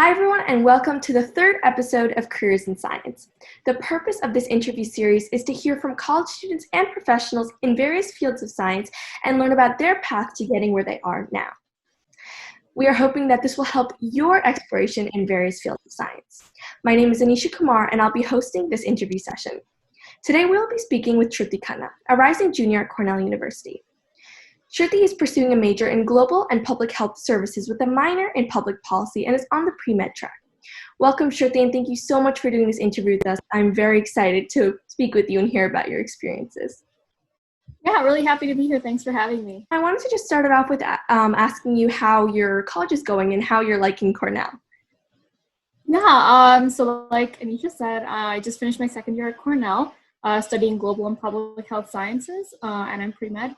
Hi everyone, and welcome to the third episode of Careers in Science. The purpose of this interview series is to hear from college students and professionals in various fields of science and learn about their path to getting where they are now. We are hoping that this will help your exploration in various fields of science. My name is Anisha Kumar, and I'll be hosting this interview session. Today we will be speaking with Shruti, a rising junior at Cornell University. Shruti is pursuing a major in global and public health services with a minor in public policy and is on the PreMed track. Welcome, Shruti, and thank you so much for doing this interview with us. I'm very excited to speak with you and hear about your experiences. Yeah, really happy to be here. Thanks for having me. I wanted to just start it off with asking you how your college is going and how you're liking Cornell. Yeah, so like Anisha said, I just finished my second year at Cornell, studying global and public health sciences, and I'm pre-med.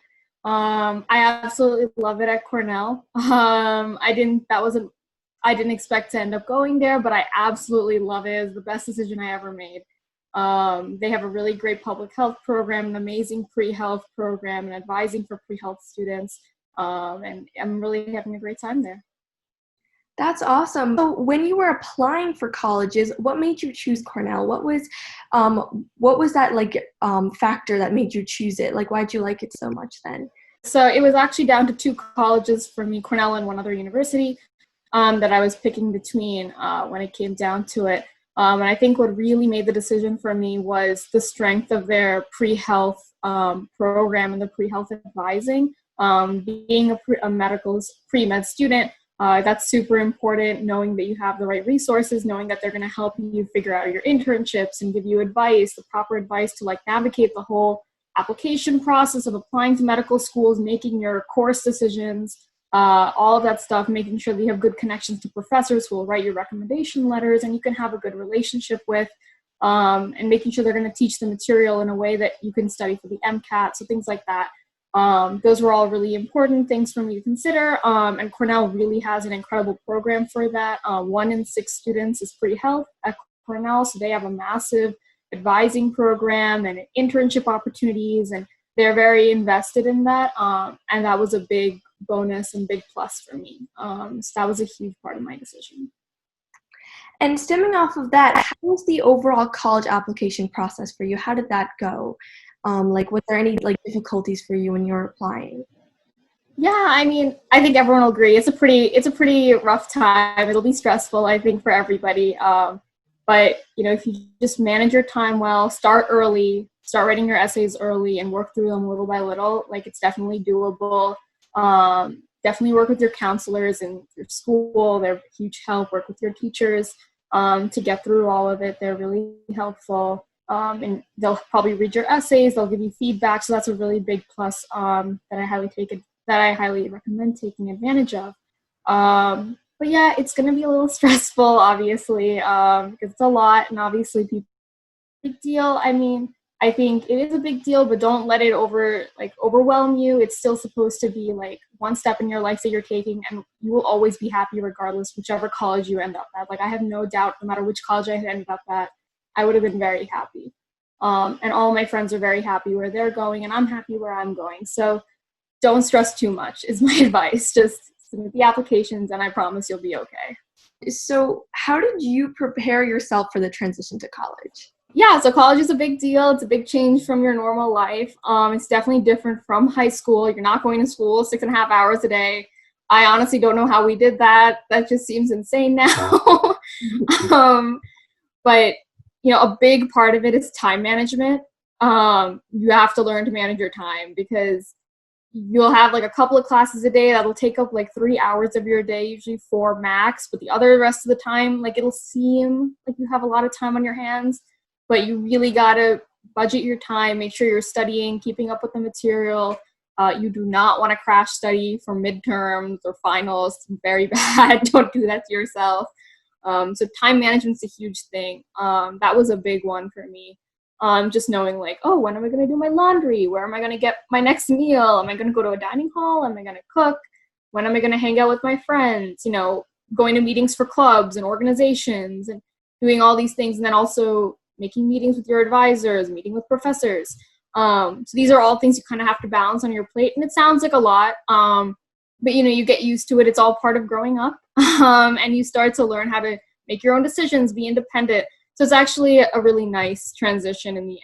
I absolutely love it at Cornell. I didn't expect to end up going there, but I absolutely love it. It's the best decision I ever made. They have a really great public health program, an amazing pre-health program, and advising for pre-health students. And I'm really having a great time there. That's awesome. So when you were applying for colleges, what made you choose Cornell? What was that factor that made you choose it? Like, why'd you like it so much then? So it was actually down to two colleges for me, Cornell and one other university, that I was picking between when it came down to it. And I think what really made the decision for me was the strength of their pre-health program and the pre-health advising. Being a medical pre-med student, that's super important, knowing that you have the right resources, knowing that they're going to help you figure out your internships and give you advice, the proper advice to navigate the whole application process of applying to medical schools, making your course decisions, all of that stuff, making sure that you have good connections to professors who will write your recommendation letters and you can have a good relationship with, and making sure they're going to teach the material in a way that you can study for the MCAT, so things like that. Those were all really important things for me to consider, and Cornell really has an incredible program for that. 1 in 6 students is pre-health at Cornell, so they have a massive advising program and internship opportunities, and they're very invested in that, and that was a big bonus and big plus for me. So that was a huge part of my decision. And stemming off of that, how was the overall college application process for you? How did that go? Was there any difficulties for you when you were applying? Yeah, I mean, I think everyone will agree. It's a pretty rough time. It'll be stressful, I think, for everybody. But if you just manage your time well, start early, start writing your essays early, and work through them little by little, it's definitely doable. Definitely work with your counselors and your school. They're a huge help. Work with your teachers to get through all of it. They're really helpful. And they'll probably read your essays. They'll give you feedback. So that's a really big plus that I highly recommend taking advantage of. But yeah, it's going to be a little stressful, obviously, because it's a lot, and obviously big deal. I mean, I think it is a big deal, but don't let it overwhelm you. It's still supposed to be one step in your life that you're taking, and you will always be happy regardless, whichever college you end up at. I have no doubt, no matter which college I had ended up at, I would have been very happy. And all my friends are very happy where they're going, and I'm happy where I'm going. So don't stress too much is my advice. Just submit the applications, and I promise you'll be okay. So how did you prepare yourself for the transition to college? Yeah, so college is a big deal. It's a big change from your normal life. It's definitely different from high school. You're not going to school 6.5 hours a day. I honestly don't know how we did that. That just seems insane now. But a big part of it is time management. You have to learn to manage your time, because you'll have a couple of classes a day that'll take up 3 hours of your day, usually 4 max, but the rest of the time, it'll seem like you have a lot of time on your hands, but you really gotta budget your time, make sure you're studying, keeping up with the material. You do not want to crash study for midterms or finals. It's very bad. Don't do that to yourself. So time management's a huge thing. That was a big one for me. Just knowing when am I going to do my laundry? Where am I going to get my next meal? Am I going to go to a dining hall? Am I going to cook? When am I going to hang out with my friends? Going to meetings for clubs and organizations and doing all these things. And then also making meetings with your advisors, meeting with professors. So these are all things you kind of have to balance on your plate. And it sounds like a lot, but you get used to it. It's all part of growing up. and you start to learn how to make your own decisions, be independent. So it's actually a really nice transition in the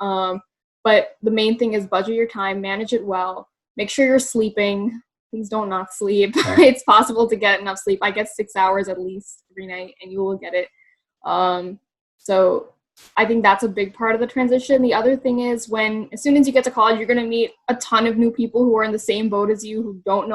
end. But the main thing is budget your time, manage it well, make sure you're sleeping. Please don't not sleep. It's possible to get enough sleep. I get 6 hours at least every night, and you will get it. So I think that's a big part of the transition. The other thing is as soon as you get to college, you're going to meet a ton of new people who are in the same boat as you, who don't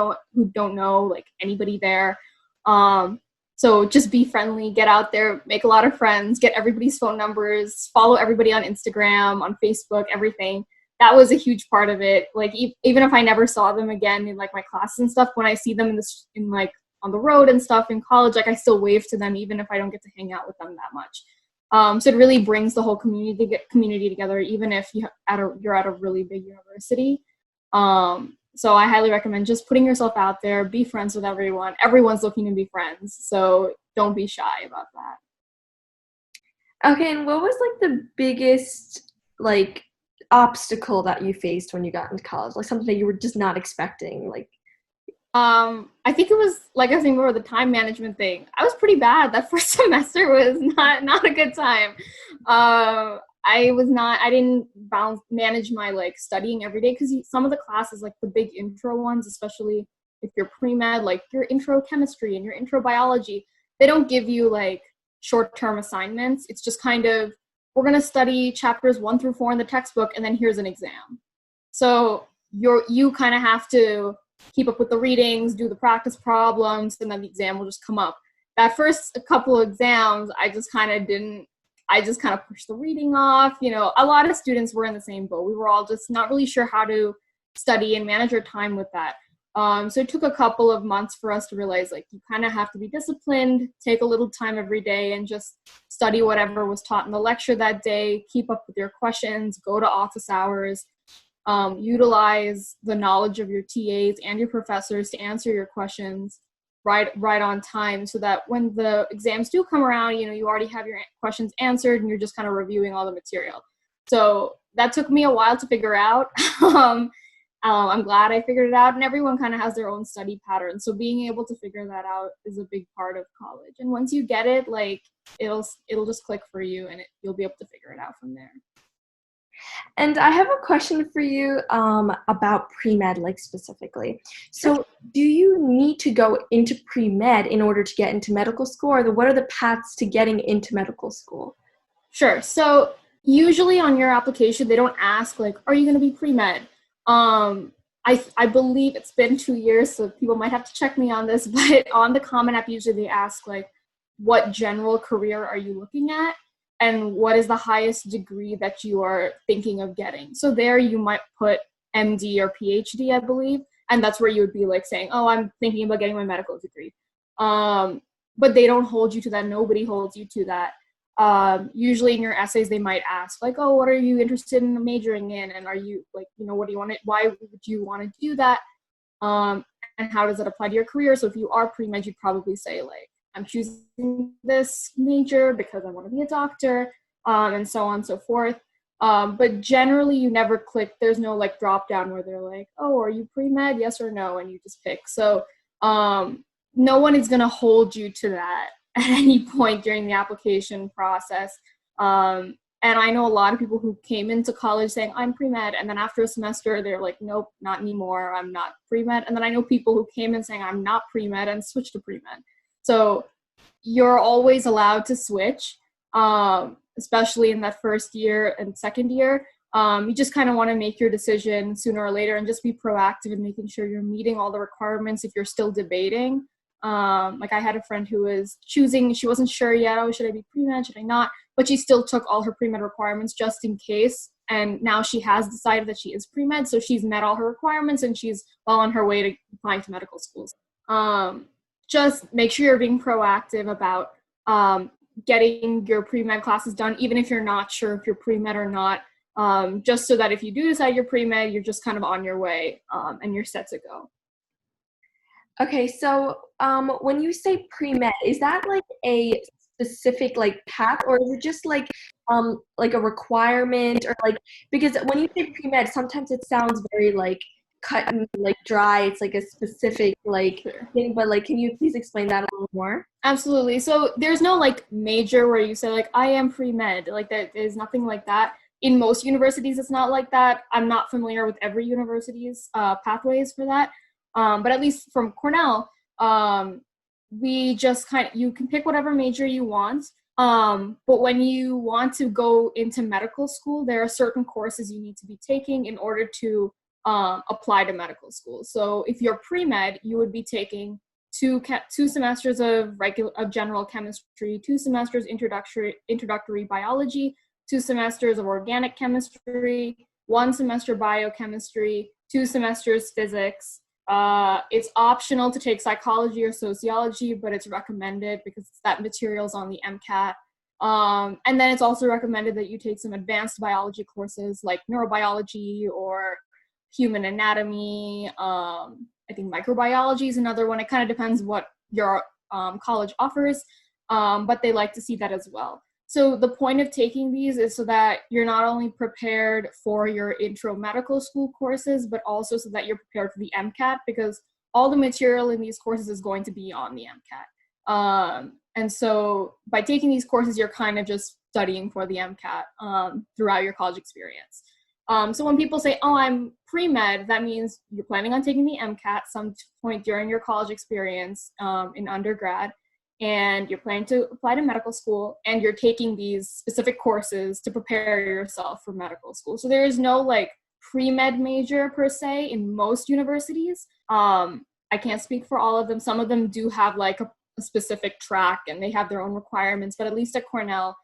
know like anybody there. So just be friendly, get out there, make a lot of friends, get everybody's phone numbers, follow everybody on Instagram, on Facebook, everything. That was a huge part of it. Like even if I never saw them again in like my classes and stuff, when I see them in like on the road and stuff in college, like I still wave to them even if I don't get to hang out with them that much. So it really brings the whole community together, even if you're at a really big university. So I highly recommend just putting yourself out there, be friends with everyone. Everyone's looking to be friends, so don't be shy about that. Okay, and what was like the biggest like obstacle that you faced when you got into college? Like something that you were just not expecting? Like I think it was, like I was saying before, the time management thing. I was pretty bad. That first semester was not a good time. I didn't manage my like studying every day, because some of the classes, like the big intro ones, especially if you're pre-med, like your intro chemistry and your intro biology, they don't give you like short-term assignments. It's just kind of, we're going to study chapters 1 through 4 in the textbook, and then here's an exam. So you kind of have to keep up with the readings, do the practice problems, and then the exam will just come up. That first couple of exams, I just kind of pushed the reading off. You know, a lot of students were in the same boat. We were all just not really sure how to study and manage our time with that. So it took a couple of months for us to realize, like, you kind of have to be disciplined, take a little time every day, and just study whatever was taught in the lecture that day, keep up with your questions, go to office hours, utilize the knowledge of your TAs and your professors to answer your questions right on time, so that when the exams do come around, you know, you already have your questions answered and you're just kind of reviewing all the material. So that took me a while to figure out. I'm glad I figured it out, and everyone kind of has their own study pattern. So being able to figure that out is a big part of college. And once you get it, like it'll just click for you, and you'll be able to figure it out from there. And I have a question for you about pre-med, like specifically. So do you need to go into pre-med in order to get into medical school, or what are the paths to getting into medical school? Sure. So usually on your application, they don't ask like, are you going to be pre-med? I believe it's been 2 years, so people might have to check me on this, but on the Common App, usually they ask like, what general career are you looking at? And what is the highest degree that you are thinking of getting? So there you might put MD or PhD, I believe. And that's where you would be like saying, oh, I'm thinking about getting my medical degree. But they don't hold you to that. Nobody holds you to that. Usually in your essays, they might ask like, oh, what are you interested in majoring in? And are you like, you know, what do you want to, why would you want to do that? And how does it apply to your career? So if you are pre-med, you'd probably say like, I'm choosing this major because I want to be a doctor, and so on and so forth. But generally you never click, there's no like drop down where they're like, oh, are you pre-med? Yes or no? And you just pick. So no one is going to hold you to that at any point during the application process. And I know a lot of people who came into college saying, I'm pre-med, and then after a semester, they're like, nope, not anymore, I'm not pre-med. And then I know people who came in saying, I'm not pre-med, and switched to pre-med. So you're always allowed to switch, especially in that first year and second year. You just kind of want to make your decision sooner or later and just be proactive in making sure you're meeting all the requirements if you're still debating. Like I had a friend who was choosing, she wasn't sure yet, oh, should I be pre-med, should I not? But she still took all her pre-med requirements just in case. And now she has decided that she is pre-med, so she's met all her requirements and she's well on her way to applying to medical schools. Just make sure you're being proactive about getting your pre-med classes done, even if you're not sure if you're pre-med or not, just so that if you do decide you're pre-med, you're just kind of on your way and you're set to go. Okay, so when you say pre-med, is that like a specific like path, or is it just like a requirement, or like, because when you say pre-med, sometimes it sounds very like cut and like dry. It's like a specific like Sure. thing, but like, can you please explain that a little more? Absolutely. So there's no like major where you say like I am pre-med. Like that, there's nothing like that. In most universities, it's not like that. I'm not familiar with every university's pathways for that. But at least from Cornell, we just you can pick whatever major you want. But when you want to go into medical school, there are certain courses you need to be taking in order to apply to medical school. So if you're pre-med, you would be taking two semesters of general chemistry, 2 semesters introductory biology, 2 semesters of organic chemistry, 1 semester biochemistry, 2 semesters physics. It's optional to take psychology or sociology, but it's recommended because that material's on the MCAT. And then it's also recommended that you take some advanced biology courses like neurobiology or human anatomy. I think microbiology is another one. It kind of depends what your college offers, but they like to see that as well. So the point of taking these is so that you're not only prepared for your intro medical school courses, but also so that you're prepared for the MCAT, because all the material in these courses is going to be on the MCAT. And so by taking these courses, you're kind of just studying for the MCAT throughout your college experience. So when people say, oh, I'm pre-med, that means you're planning on taking the MCAT some point during your college experience in undergrad, and you're planning to apply to medical school, and you're taking these specific courses to prepare yourself for medical school. So there is no like pre-med major per se in most universities. I can't speak for all of them. Some of them do have like a specific track and they have their own requirements, but at least at Cornell,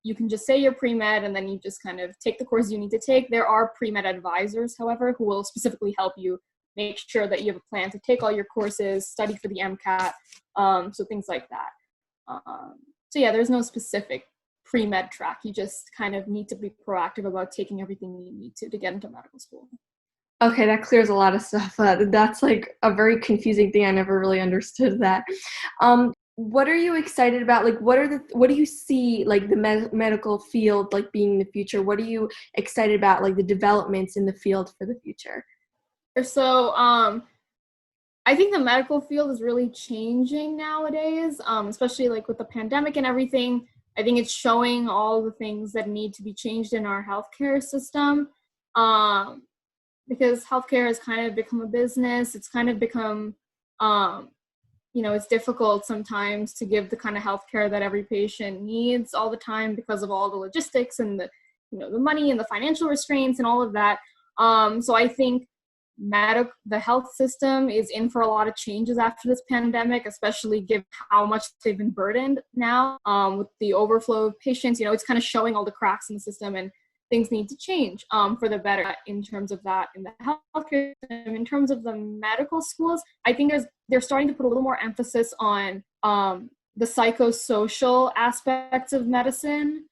you can just say you're pre-med and then you just kind of take the course you need to take. There are pre-med advisors, however, who will specifically help you make sure that you have a plan to take all your courses, study for the MCAT, so things like that. So yeah, there's no specific pre-med track. You just kind of need to be proactive about taking everything you need to get into medical school. Okay, that clears a lot of stuff. That's like a very confusing thing. I never really understood that. What are you excited about? Like, what do you see like the medical field like being in the future? What are you excited about, like the developments in the field for the future? So, I think the medical field is really changing nowadays, especially like with the pandemic and everything. I think it's showing all the things that need to be changed in our healthcare system, because healthcare has kind of become a business. It's kind of become, it's difficult sometimes to give the kind of healthcare that every patient needs all the time because of all the logistics and the money and the financial restraints and all of that. So I think the health system is in for a lot of changes after this pandemic, especially given how much they've been burdened now with the overflow of patients. It's kind of showing all the cracks in the system, and things need to change for the better in terms of that in the healthcare system. In terms of the medical schools, I think they're starting to put a little more emphasis on the psychosocial aspects of medicine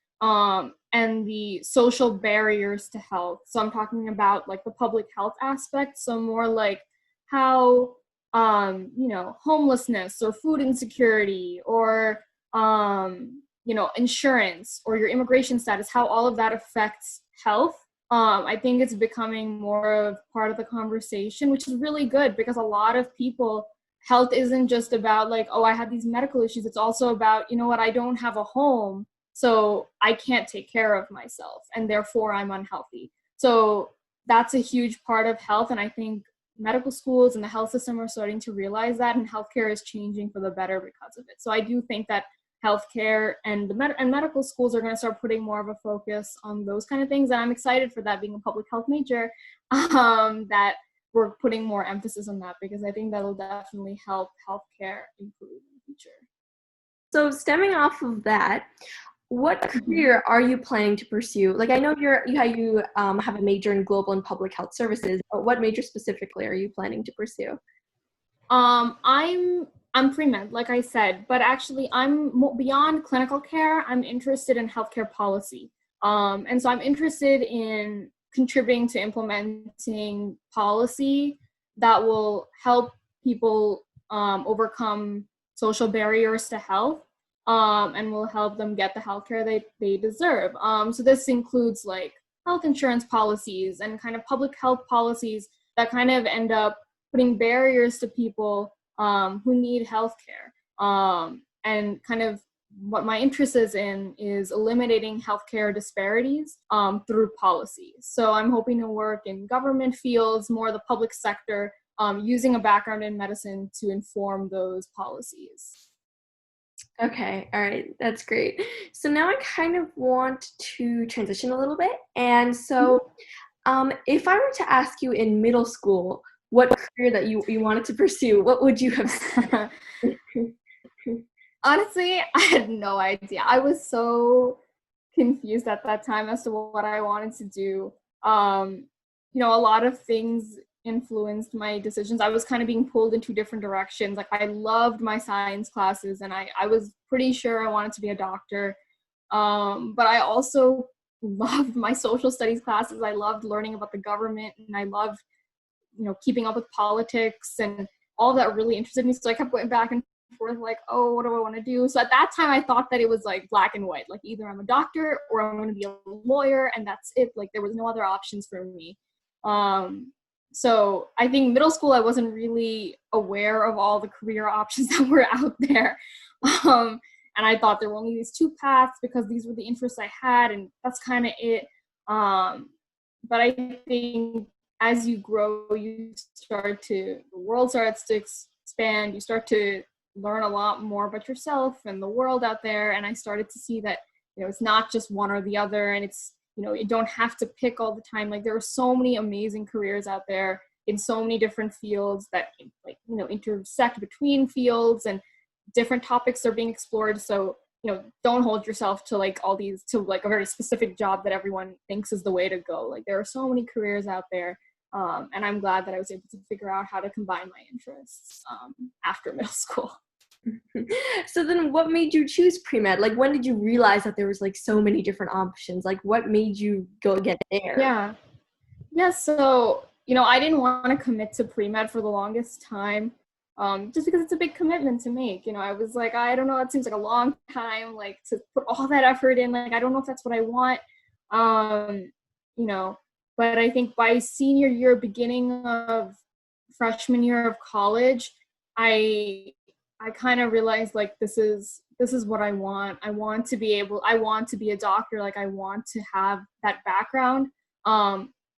and the social barriers to health. So I'm talking about like the public health aspect. So more like how, homelessness or food insecurity or, insurance or your immigration status, how all of that affects health. I think it's becoming more of part of the conversation, which is really good because a lot of people, health isn't just about like, oh, I have these medical issues. It's also about, I don't have a home, so I can't take care of myself and therefore I'm unhealthy. So that's a huge part of health. And I think medical schools and the health system are starting to realize that, and healthcare is changing for the better because of it. So I do think that healthcare and medical schools are going to start putting more of a focus on those kind of things. And I'm excited for that, being a public health major, that we're putting more emphasis on that, because I think that'll definitely help healthcare improve in the future. So stemming off of that, what career are you planning to pursue? Like, I know you have a major in global and public health services, but what major specifically are you planning to pursue? I'm pre-med, like I said, but actually I'm beyond clinical care. I'm interested in healthcare policy. And so I'm interested in contributing to implementing policy that will help people overcome social barriers to health, and will help them get the healthcare they deserve. So this includes like health insurance policies and kind of public health policies that kind of end up putting barriers to people who need healthcare. And kind of what my interest is in is eliminating healthcare disparities through policy. So I'm hoping to work in government fields, more the public sector, using a background in medicine to inform those policies. Okay, all right, that's great. So now I kind of want to transition a little bit. And so if I were to ask you in middle school what career that you wanted to pursue, what would you have said? Honestly, I had no idea. I was so confused at that time as to what I wanted to do. You know, a lot of things influenced my decisions. I was kind of being pulled in two different directions. Like, I loved my science classes, and I was pretty sure I wanted to be a doctor. But I also loved my social studies classes. I loved learning about the government, and I loved, you know, keeping up with politics, and all that really interested me. So I kept going back and forth, like, oh, what do I want to do? So at that time, I thought that it was like black and white, like either I'm a doctor or I'm going to be a lawyer, and that's it. Like, there was no other options for me. So I think middle school, I wasn't really aware of all the career options that were out there. And I thought there were only these two paths because these were the interests I had, and that's kind of it. But I think as you grow, the world starts to expand, you start to learn a lot more about yourself and the world out there. And I started to see that, you know, it's not just one or the other, and it's, you know, you don't have to pick all the time. Like, there are so many amazing careers out there in so many different fields that, like, you know, intersect between fields, and different topics are being explored. So, you know, don't hold yourself to like all these, to like a very specific job that everyone thinks is the way to go. Like, there are so many careers out there. And I'm glad that I was able to figure out how to combine my interests after middle school. So then what made you choose pre-med? Like, when did you realize that there was like so many different options? Like, what made you go get there? Yeah. So, you know, I didn't want to commit to pre-med for the longest time, just because it's a big commitment to make. You know, I was like, I don't know, it seems like a long time, like, to put all that effort in. Like, I don't know if that's what I want. You know, but I think by senior year, beginning of freshman year of college, I kind of realized, like, this is what I want. I want to be a doctor. Like, I want to have that background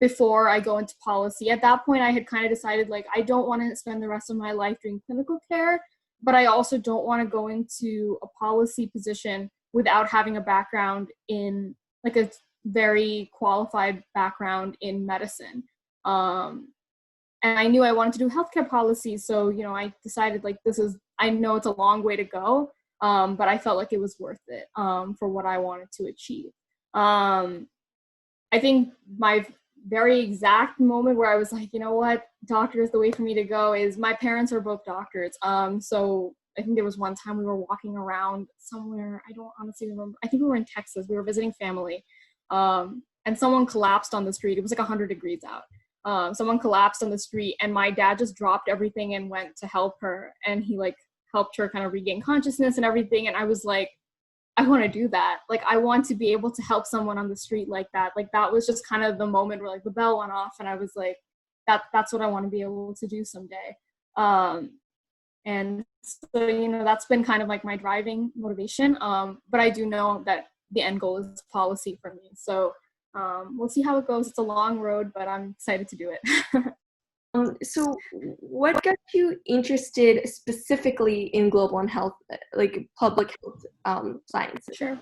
before I go into policy. At that point, I had kind of decided, like, I don't want to spend the rest of my life doing clinical care, but I also don't want to go into a policy position without having a background in, like, a very qualified background in medicine. And I knew I wanted to do healthcare policy. So, you know, I decided, like, I know it's a long way to go, but I felt like it was worth it for what I wanted to achieve. I think my very exact moment where I was like, you know what, doctor is the way for me to go, is my parents are both doctors. So I think there was one time we were walking around somewhere, I don't honestly remember. I think we were in Texas. We were visiting family, and someone collapsed on the street. It was like 100 degrees out. Someone collapsed on the street, and my dad just dropped everything and went to help her. And he, like, helped her kind of regain consciousness and everything. And I was like, I want to do that. Like, I want to be able to help someone on the street like that. Like, that was just kind of the moment where, like, the bell went off, and I was like, that's what I want to be able to do someday. And so, you know, that's been kind of like my driving motivation. But I do know that the end goal is policy for me. So we'll see how it goes. It's a long road, but I'm excited to do it. So what got you interested specifically in global and health, like public health science? Sure.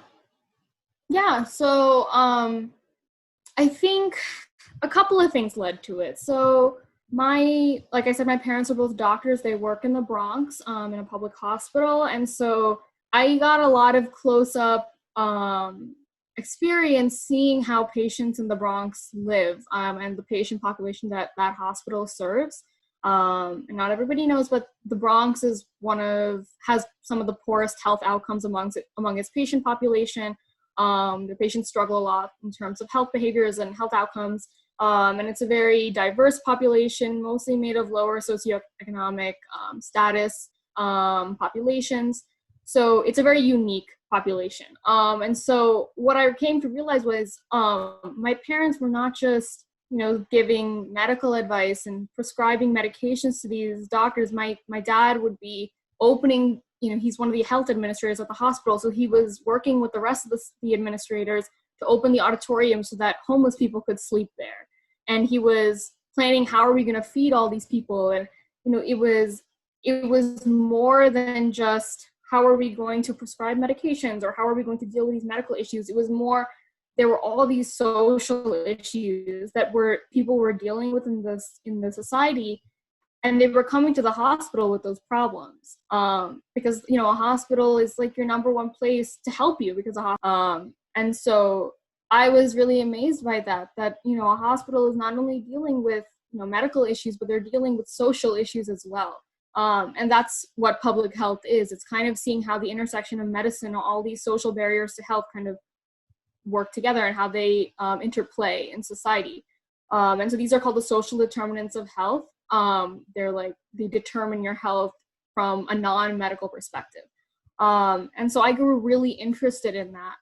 Yeah. So I think a couple of things led to it. So like I said, my parents are both doctors. They work in the Bronx in a public hospital. And so I got a lot of close-up experience seeing how patients in the Bronx live and the patient population that hospital serves. And not everybody knows, but the Bronx has some of the poorest health outcomes among its patient population. The patients struggle a lot in terms of health behaviors and health outcomes. And it's a very diverse population, mostly made of lower socioeconomic status populations. So it's a very unique population. And so what I came to realize was my parents were not just giving medical advice and prescribing medications to these doctors. My dad would be opening, he's one of the health administrators at the hospital, so he was working with the rest of the administrators to open the auditorium so that homeless people could sleep there. And he was planning, how are we going to feed all these people? And it was more than just how are we going to prescribe medications or how are we going to deal with these medical issues. It was more, there were all these social issues that people were dealing with in the society, and they were coming to the hospital with those problems, because a hospital is like your number one place to help you, because and so I was really amazed by that a hospital is not only dealing with medical issues, but they're dealing with social issues as well. And that's what public health is. It's kind of seeing how the intersection of medicine, all these social barriers to health kind of work together and how they interplay in society. And so these are called the social determinants of health. They determine your health from a non-medical perspective. And so I grew really interested in that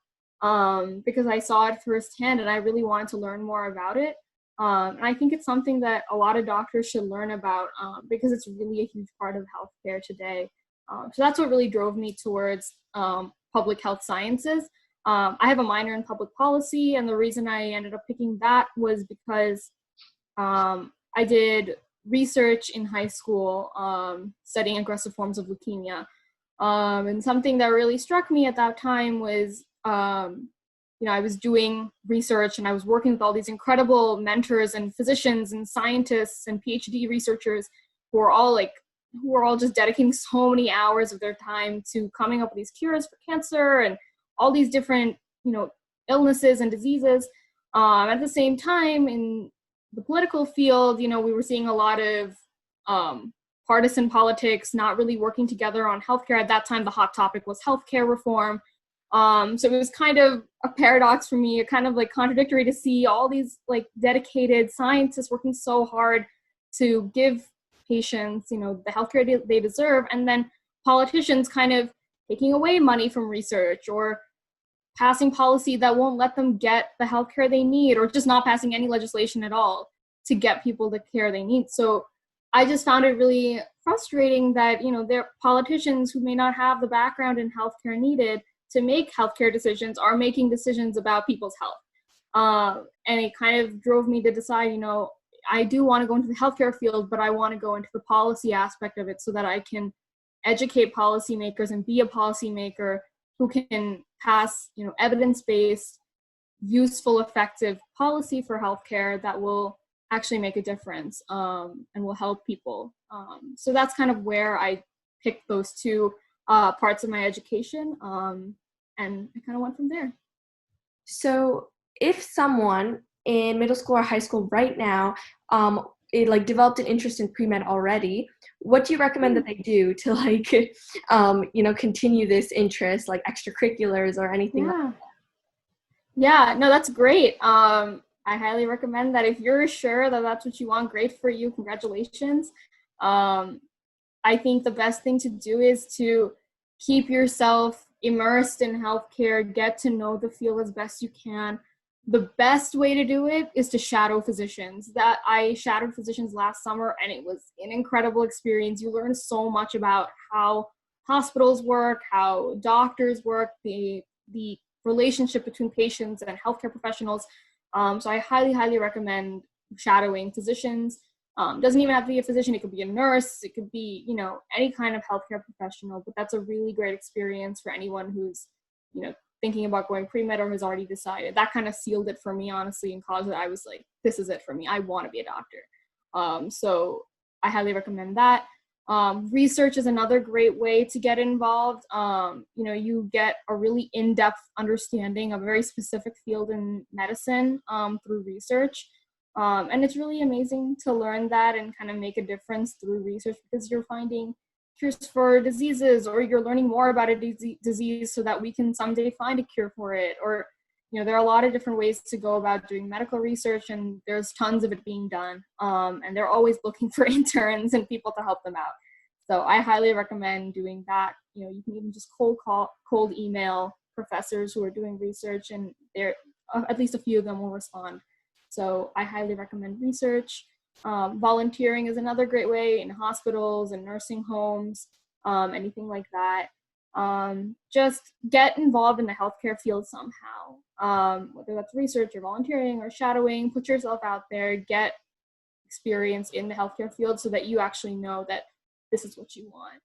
because I saw it firsthand and I really wanted to learn more about it. And I think it's something that a lot of doctors should learn about because it's really a huge part of healthcare today. So that's what really drove me towards public health sciences. I have a minor in public policy, and the reason I ended up picking that was because I did research in high school studying aggressive forms of leukemia. And something that really struck me at that time was, I was doing research and I was working with all these incredible mentors and physicians and scientists and PhD researchers who are all just dedicating so many hours of their time to coming up with these cures for cancer and all these different, illnesses and diseases. At the same time, in the political field, we were seeing a lot of partisan politics, not really working together on healthcare. At that time, the hot topic was healthcare reform. So it was kind of a paradox for me, kind of like contradictory to see all these like dedicated scientists working so hard to give patients, the healthcare they deserve, and then politicians kind of taking away money from research or passing policy that won't let them get the healthcare they need, or just not passing any legislation at all to get people the care they need. So I just found it really frustrating that, there are politicians who may not have the background in healthcare needed to make healthcare decisions are making decisions about people's health. And it kind of drove me to decide, I do want to go into the healthcare field, but I want to go into the policy aspect of it so that I can educate policymakers and be a policymaker who can pass, evidence-based, useful, effective policy for healthcare that will actually make a difference and will help people. So that's kind of where I picked those two parts of my education, and I kind of went from there. So if someone in middle school or high school right now developed an interest in pre-med already, what do you recommend that they do to continue this interest, like extracurriculars or anything like that? Yeah, no, that's great. I highly recommend that. If you're sure that that's what you want, great for you. Congratulations. I think the best thing to do is to keep yourself immersed in healthcare, get to know the field as best you can. The best way to do it is to shadow physicians. That I shadowed physicians last summer, and it was an incredible experience. You learn so much about how hospitals work, how doctors work, the relationship between patients and healthcare professionals. So I highly, highly recommend shadowing physicians. Doesn't even have to be a physician. It could be a nurse. It could be, any kind of healthcare professional. But that's a really great experience for anyone who's, thinking about going pre-med or has already decided. That kind of sealed it for me, honestly, in college. That I was like, this is it for me. I want to be a doctor. So I highly recommend that. Research is another great way to get involved. You get a really in-depth understanding of a very specific field in medicine through research. And it's really amazing to learn that and kind of make a difference through research, because you're finding cures for diseases, or you're learning more about a disease so that we can someday find a cure for it. Or, there are a lot of different ways to go about doing medical research, and there's tons of it being done. And they're always looking for interns and people to help them out. So I highly recommend doing that. You can even just cold email professors who are doing research, and at least a few of them will respond. So I highly recommend research. Volunteering is another great way in hospitals and nursing homes, anything like that. Just get involved in the healthcare field somehow, whether that's research or volunteering or shadowing. Put yourself out there, get experience in the healthcare field so that you actually know that this is what you want.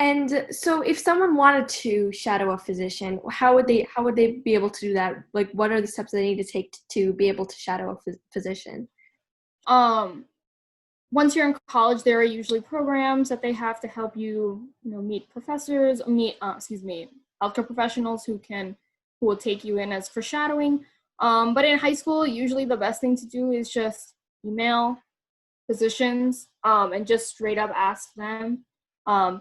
And so if someone wanted to shadow a physician, how would they be able to do that? Like, what are the steps they need to take to be able to shadow a physician? Once you're in college, there are usually programs that they have to help you, meet professors, healthcare professionals who will take you in as for shadowing. But in high school, usually the best thing to do is just email physicians and just straight up ask them.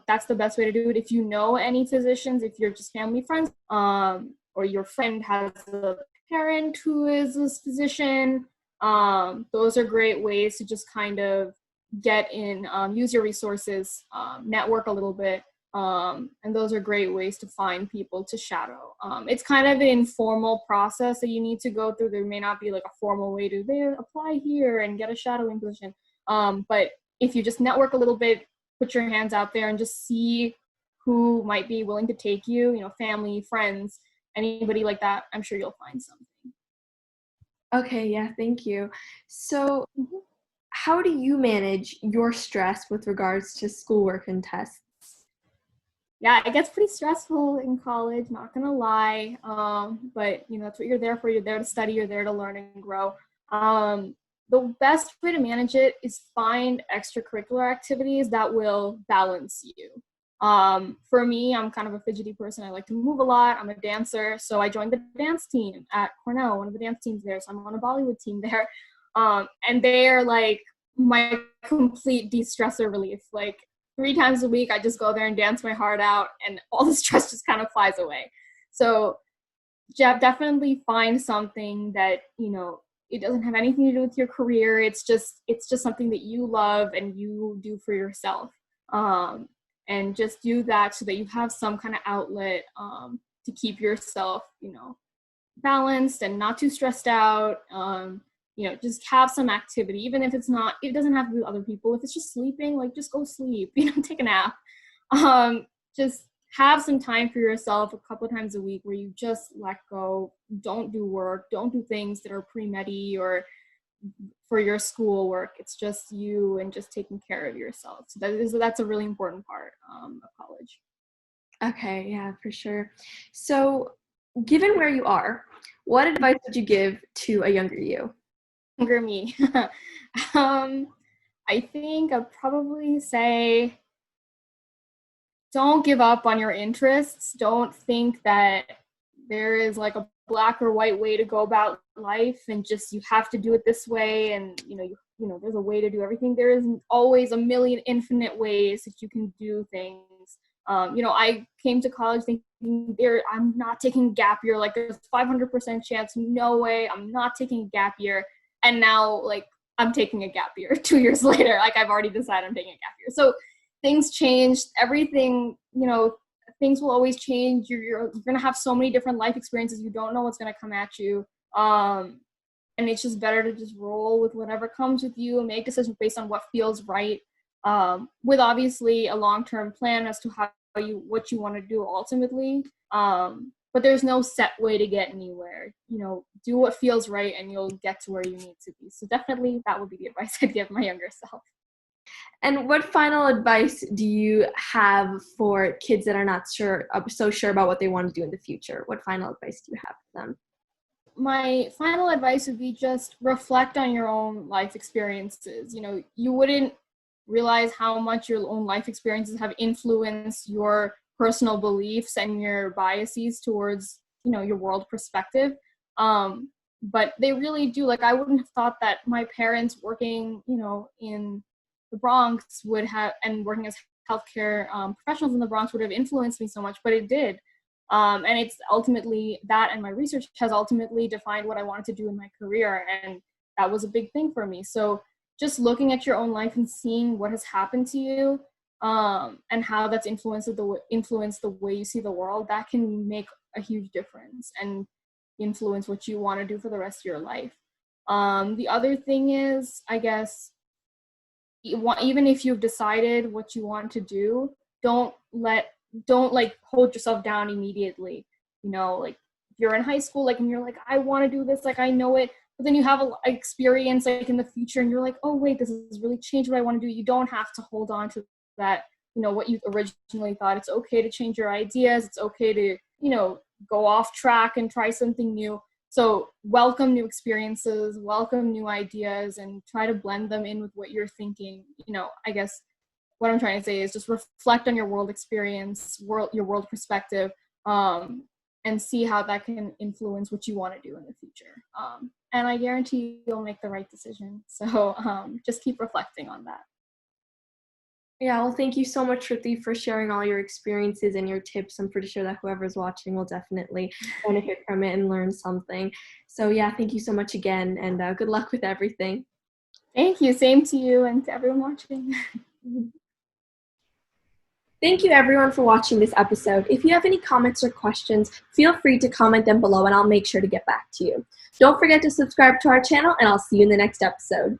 That's the best way to do it. If you know any physicians, if you're just family friends, or your friend has a parent who is a physician, those are great ways to just kind of get in, use your resources, network a little bit. And those are great ways to find people to shadow. It's kind of an informal process that you need to go through. There may not be like a formal way to apply here and get a shadowing position. But if you just network a little bit, put your hands out there and just see who might be willing to take you, family, friends, anybody like that, I'm sure you'll find something. Okay, yeah, thank you. So how do you manage your stress with regards to schoolwork and tests? Yeah, it gets pretty stressful in college, not gonna lie. But that's what you're there for. You're there to study, you're there to learn and grow. The best way to manage it is find extracurricular activities that will balance you. For me, I'm kind of a fidgety person. I like to move a lot. I'm a dancer. So I joined the dance team at Cornell, one of the dance teams there. So I'm on a Bollywood team there. And they are like my complete de-stressor relief. Like 3 times a week, I just go there and dance my heart out and all the stress just kind of flies away. So definitely find something that, it doesn't have anything to do with your career. It's just something that you love and you do for yourself. And just do that so that you have some kind of outlet to keep yourself, balanced and not too stressed out. Just have some activity, even if it doesn't have to be with other people. If it's just sleeping, like just go sleep, take a nap. Just have some time for yourself a couple of times a week where you just let go, don't do work, don't do things that are pre-medi or for your school work. It's just you and just taking care of yourself. So that's a really important part of college. Okay, yeah, for sure. So given where you are, what advice would you give to a younger you? Younger me. I think I'd probably say don't give up on your interests. Don't think that there is like a black or white way to go about life and just you have to do it this way and there's a way to do everything. There is always a million infinite ways that you can do things. I came to college thinking I'm not taking a gap year, like there's 500% chance, no way, I'm not taking a gap year. And now like I'm taking a gap year 2 years later, like I've already decided I'm taking a gap year. So things changed, everything, things will always change. You're going to have so many different life experiences. You don't know what's going to come at you. And it's just better to just roll with whatever comes with you and make decisions based on what feels right. With obviously a long-term plan as to what you want to do ultimately. But there's no set way to get anywhere. Do what feels right and you'll get to where you need to be. So definitely that would be the advice I'd give my younger self. And what final advice do you have for kids that are not so sure about what they want to do in the future? What final advice do you have for them? My final advice would be just reflect on your own life experiences. You wouldn't realize how much your own life experiences have influenced your personal beliefs and your biases towards, your world perspective. But they really do. Like, I wouldn't have thought that my parents working, in the Bronx and working as healthcare professionals in the Bronx would have influenced me so much, but it did. And it's ultimately that, and my research has ultimately defined what I wanted to do in my career. And that was a big thing for me. So just looking at your own life and seeing what has happened to you, and how that's influenced the way you see the world, that can make a huge difference and influence what you want to do for the rest of your life. The other thing is, I guess, even if you've decided what you want to do, don't like hold yourself down immediately. You know, like if you're in high school, like, and you're like, I want to do this, like, I know it, but then you have a experience like in the future and you're like, oh wait, this has really changed what I want to do. You don't have to hold on to that, you know, what you originally thought. It's okay to change your ideas. It's okay to, you know, go off track and try something new. So welcome new experiences, welcome new ideas, and try to blend them in with what you're thinking. You know, I guess what I'm trying to say is just reflect on your world experience, your world perspective, and see how that can influence what you want to do in the future. And I guarantee you'll make the right decision. So just keep reflecting on that. Yeah, well, thank you so much, Shruti, for sharing all your experiences and your tips. I'm pretty sure that whoever's watching will definitely benefit from it and learn something. So yeah, thank you so much again, and good luck with everything. Thank you. Same to you and to everyone watching. Thank you everyone for watching this episode. If you have any comments or questions, feel free to comment them below and I'll make sure to get back to you. Don't forget to subscribe to our channel and I'll see you in the next episode.